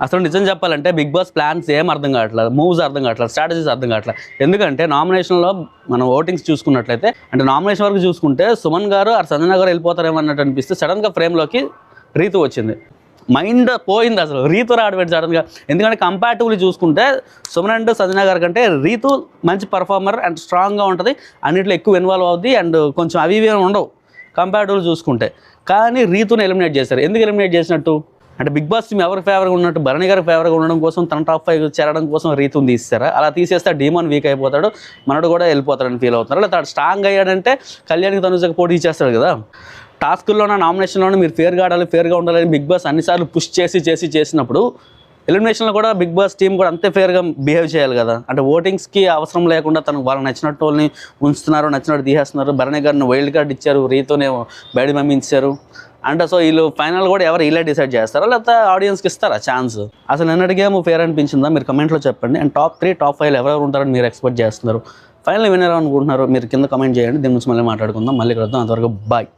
అసలు నిజం చెప్పాలంటే బిగ్ బాస్ ప్లాన్స్ ఏం అర్థం కావట్లేదు, మూవ్స్ అర్థం కావట్లేదు, స్ట్రాటజీస్ అర్థం కావట్లేదు. ఎందుకంటే నామినేషన్లో మనం ఓటింగ్స్ చూసుకున్నట్లయితే అంటే నామినేషన్ వరకు చూసుకుంటే సుమన్ గారు ఆ సంజన గారు వెళ్ళిపోతారేమో అన్నట్టు అనిపిస్తే సడన్గా ఫ్రేమ్లోకి రీతు వచ్చింది. మైండ్ పోయింది అసలు, రీతు రావడం సడన్గా. ఎందుకంటే కంపారిటివ్లీ చూసుకుంటే సుమన్ అండ్ సంజన గారి కంటే రీతు మంచి పర్ఫార్మర్ అండ్ స్ట్రాంగ్గా ఉంటుంది, అన్నింటిలో ఎక్కువ ఇన్వాల్వ్ అవుద్ది అండ్ కొంచెం అవి ఇవి ఉండవు కంపారిటివ్లీ చూసుకుంటే. కానీ రీతుని ఎలిమినేట్ చేశారు. ఎందుకు ఎలిమినేట్ చేసినట్టు అంటే బిగ్ బాస్ టీమ్ ఎవరికి ఫేవర్గా ఉన్నట్టు భరణి గారికి ఫేవర్గా ఉండడం కోసం తన టాప్ 5 చేరడం కోసం రీతుని తీస్తారా? అలా తీసేస్తే డీమోన్ వీక్ అయిపోతాడు, మనడు కూడా వెళ్ళిపోతాడని ఫీల్ అవుతున్నారు. లేదా తాడు స్ట్రాంగ్ అయ్యాడంటే కళ్యాణ్కి తనుజకి పోటీ చేస్తాడు కదా. టాస్కుల్లోనే నామినేషన్లోనే మీరు ఫేర్గా ఆడాలి, ఫేర్గా ఉండాలని బిగ్ బాస్ అన్నిసార్లు పుష్ చేసినప్పుడు ఎలిమినేషన్లో కూడా బిగ్ బాస్ టీం కూడా అంతే ఫేర్గా బిహేవ్ చేయాలి కదా. అంటే ఓటింగ్స్కి అవసరం లేకుండా తను వాళ్ళని నచ్చినట్టు వాళ్ళని ఉంచుతున్నారు, నచ్చినట్టు తీసేస్తున్నారు. భరణి గారిని వైల్డ్ కార్డ్ ఇచ్చారు, రీతోనే బయట పంపించారు. అంటే సో వీళ్ళు ఫైనల్ కూడా ఎవరు ఇలా డిసైడ్ చేస్తారా లేకపోతే ఆడియన్స్కి ఇస్తారా ఛాన్స్? అసలు నిన్నటి గేమ్ ఫేర్ అనిపించిందా మీరు కమెంట్లో చెప్పండి. అండ్ టాప్ 3 టాప్ 5 ఎవరెవరు ఉంటారని మీరు ఎక్స్పెక్ట్ చేస్తున్నారు? ఫైనల్ విన్నర్ అనుకుంటున్నారు మీరు కింద కమెంట్ చేయండి. దీని నుంచి మళ్ళీ మాట్లాడుకుందాం, మళ్ళీ కలుద్దాం. అంతవరకు బాయ్.